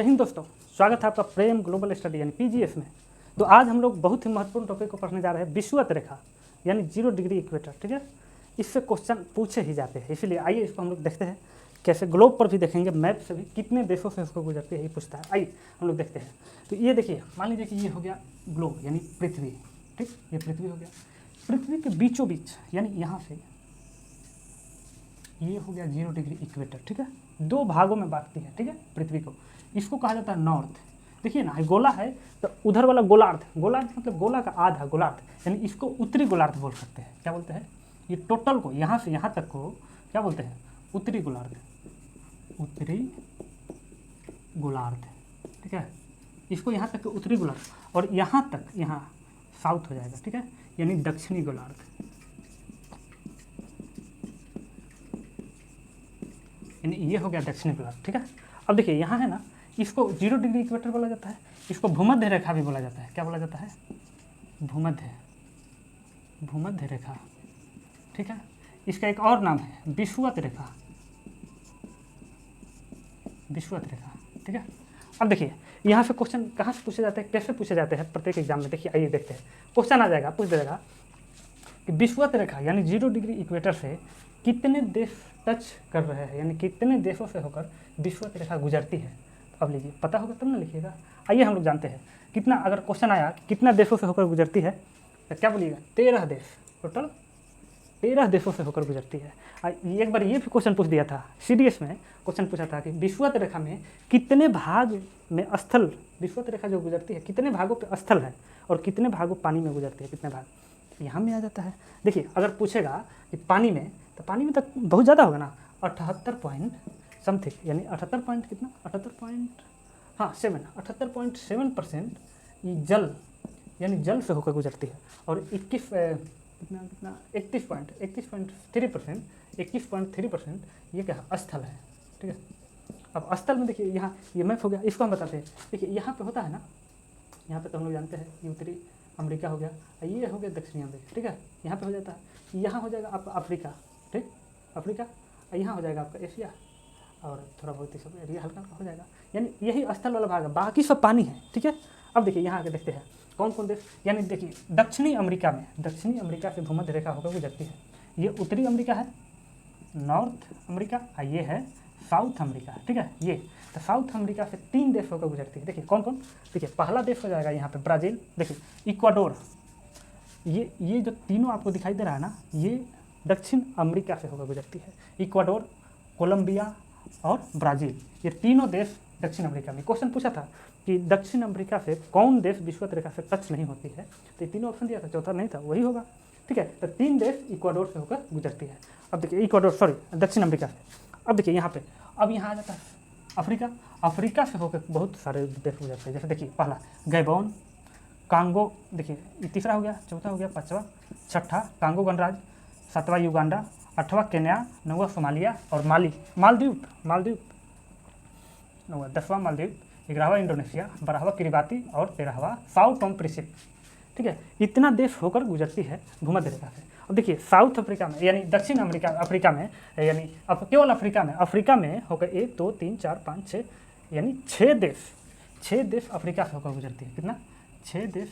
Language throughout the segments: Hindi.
जय हिंद दोस्तों, स्वागत है आपका प्रेम ग्लोबल स्टडी यानी पीजीएस में। तो आज हम लोग बहुत ही महत्वपूर्ण टॉपिक को पढ़ने जा रहे हैं, विषुवत रेखा यानी 0 डिग्री इक्वेटर। ठीक है, इससे क्वेश्चन पूछे ही जाते हैं, इसीलिए आइए इसको हम लोग देखते हैं कैसे। ग्लोब पर भी देखेंगे, मैप से भी कितने देशों से इसको गुजरती है ये पूछता है। आइए हम लोग देखते हैं। तो ये देखिए, मान लीजिए कि ये हो गया ग्लोब यानी पृथ्वी। ठीक, ये पृथ्वी हो गया। पृथ्वी के बीचों बीच यानी यहाँ से ये हो गया 0 डिग्री इक्वेटर। ठीक है, दो भागों में बांटती है। ठीक है, पृथ्वी को, इसको कहा जाता है नॉर्थ। देखिए ना, गोला है तो उधर वाला गोलार्ध, गोलार्ध मतलब गोला का आधा गोलार्ध, यानी इसको उत्तरी गोलार्ध बोल सकते हैं। क्या बोलते हैं? ये टोटल को यहाँ से यहाँ तक को क्या बोलते हैं? उत्तरी गोलार्ध, उत्तरी गोलार्ध। ठीक है, इसको यहाँ तक उत्तरी गोलार्ध और यहाँ तक यहाँ साउथ हो जाएगा। ठीक है, यानी दक्षिणी गोलार्ध, यानी ये हो गया दक्षिणी गोलार्ध। ठीक है, अब देखिए यहाँ है ना, इसको 0 डिग्री इक्वेटर बोला जाता है, इसको भूमध्य रेखा भी बोला जाता है। क्या बोला जाता है? भूमध्य, भूमध्य रेखा। ठीक है, इसका एक और नाम है विषुवत रेखा, विषुवत रेखा। ठीक है, अब देखिए यहाँ से क्वेश्चन कहाँ से पूछे जाते हैं, कैसे पूछे जाते हैं प्रत्येक एग्जाम में। देखिए आइए देखते हैं, क्वेश्चन आ जाएगा, पूछ देगा कि विषुवत रेखा यानी 0 डिग्री इक्वेटर से कितने देश टच कर रहे हैं, यानी कितने देशों से होकर विषुवत रेखा गुजरती है। तो अब लीजिए, पता होगा तब ना लिखिएगा। आइए हम लोग जानते हैं कितना, अगर क्वेश्चन आया कितना देशों से होकर गुजरती है तो क्या बोलिएगा? 13 देश, टोटल 13 देशों से होकर गुजरती है। एक बार ये भी क्वेश्चन पूछ दिया था, सीडीएस में क्वेश्चन पूछा था कि विषुवत रेखा में कितने भाग में स्थल, विषुवत रेखा जो गुजरती है कितने भागों पे स्थल है और कितने भागों पानी में गुजरती है, कितने भाग यहाँ में आ जाता है। देखिए अगर पूछेगा कि पानी में, तो पानी में तो बहुत ज़्यादा होगा ना, 78 पॉइंट समथिंग, यानी 78 पॉइंट कितना, 78 पॉइंट, हाँ 7, 78.7% ये जल यानी जल से होकर गुजरती है। और 21.3% ये क्या है? स्थल है। ठीक है, अब स्थल में देखिए यहाँ ये मैप हो गया, इसको हम बताते हैं। देखिए यहाँ पे होता है ना, यहाँ पे तो हम लोग जानते हैं ये उत्तरी अमेरिका हो गया, ये हो गया दक्षिणी अमेरिका। ठीक है, यहाँ पे हो जाता है, यहाँ हो जाएगा आपका अफ्रीका। ठीक, अफ्रीका, यहाँ हो जाएगा आपका एशिया और थोड़ा बहुत ही सब एरिया हल्का हो जाएगा, यानी यही स्थल वाला भाग है, बाकी सब पानी है। ठीक है, अब देखिए यहाँ आगे देखते हैं कौन कौन देश, यानी देखिए दक्षिणी अमेरिका में, दक्षिणी अमेरिका से भूमध्य रेखा होकर गुजरती है। ये उत्तरी अमेरिका है, नॉर्थ अमेरिका, और ये है साउथ अमेरिका। ठीक है, ये तो साउथ अमेरिका से 3 देश होकर गुजरती है। देखिए कौन कौन, देखिए पहला देश हो जाएगा यहाँ पे ब्राज़ील, देखिए इक्वाडोर, ये जो तीनों आपको दिखाई दे रहा है ना, ये दक्षिण अमेरिका से होकर गुजरती है। इक्वाडोर, कोलंबिया और ब्राज़ील, ये तीनों देश दक्षिण अमेरिका में। क्वेश्चन पूछा था कि दक्षिण अमेरिका से कौन देश विषुवत रेखा से टच नहीं होती है, तो ये तीनों ऑप्शन दिया था, चौथा नहीं था, वही होगा। ठीक है, तो 3 देश इक्वाडोर से होकर गुजरती है। अब देखिए इक्वाडोर, सॉरी दक्षिण अमेरिका से। अब देखिए यहाँ पे, अब यहाँ आ जाता है अफ्रीका, अफ्रीका से होकर बहुत सारे देश गुजरते हैं। जैसे देखिए पहला गैबोन, कांगो, देखिए तीसरा हो गया, चौथा हो गया, पाँचवा, छठा कांगो गणराज्य, 7वां युगांडा, 8वां केन्या, 9वां सोमालिया और माली, मालदीव, 10वां मालदीव, 11वां इंडोनेशिया, 12वां किरिबाती और 13वां साओ टोम प्रिंसिप। ठीक है, इतना देश होकर गुजरती है भूमध्य रेखा से। अब देखिए साउथ अफ्रीका में, यानी दक्षिण अफ्रीका में, यानी अब केवल अफ्रीका में होकर 1 2 3 4 5 6, यानी 6 देश अफ्रीका से होकर गुजरती है। कितना? 6 देश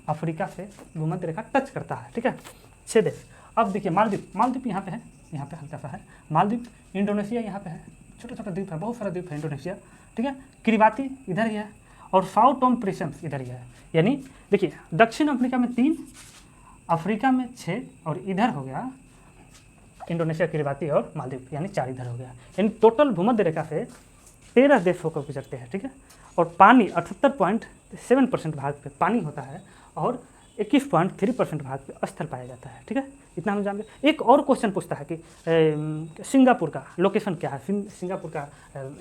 अफ्रीका से भूमध्य रेखा टच करता है। ठीक है, 6 देश। अब देखिए मालदीव यहाँ पे है, यहाँ पे हल्का सा है मालदीव। इंडोनेशिया यहाँ पे है, छोटा छोटा द्वीप है, बहुत सारा द्वीप है इंडोनेशिया। ठीक है, किरिबाती इधर ही है और साओ टोम प्रिंसिप इधर ही है। यानी देखिए दक्षिण अफ्रीका में 3, अफ्रीका में 6 और इधर हो गया इंडोनेशिया, किरिबाती और मालदीव, यानी 4 इधर हो गया। यानी टोटल भूमध्य रेखा से 13 देश होकर गुजरते हैं। ठीक है, और पानी 78.7% भाग पे पानी होता है और 21.3% भाग पे स्थल पाया जाता है। ठीक है, इतना हम जान गए। एक और क्वेश्चन पूछता है कि सिंगापुर का लोकेशन क्या है, सिंगापुर का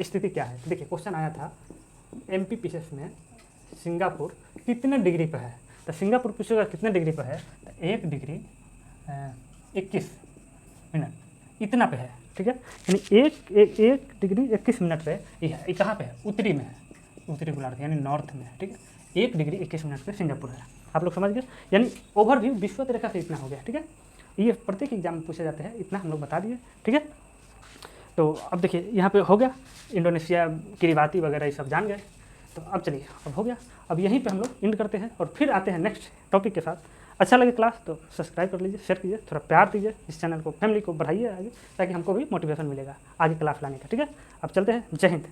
स्थिति क्या है। देखिए क्वेश्चन आया था MPPCS में, सिंगापुर कितने डिग्री पर है, तो सिंगापुर पूछेगा कितने डिग्री पर है, तो 1 डिग्री 21 मिनट इतना पे है। ठीक है, यानी 1 डिग्री 21 मिनट पे ये है। ये कहाँ पे है? उत्तरी में है, उत्तरी गोलार्ध यानी नॉर्थ में है। ठीक है, 1 डिग्री 21 मिनट पे सिंगापुर है। आप लोग समझ गए, यानी ओवरव्यू विषुवत रेखा से इतना हो गया। ठीक है, ये प्रत्येक एग्जाम में पूछे जाते हैं, इतना हम लोग बता दिए। ठीक है, तो अब देखिए यहाँ पे हो गया इंडोनेशिया, किरिबाती वगैरह ये सब जान गए। तो अब चलिए, अब हो गया। अब यहीं पे हम लोग एंड करते हैं और फिर आते हैं नेक्स्ट टॉपिक के साथ। अच्छा लगे क्लास तो सब्सक्राइब कर लीजिए, शेयर कीजिए, थोड़ा प्यार दीजिए इस चैनल को, फैमिली को बढ़ाइए आगे, ताकि हमको भी मोटिवेशन मिलेगा आगे क्लास लाने का। ठीक है, अब चलते हैं। जय हिंद।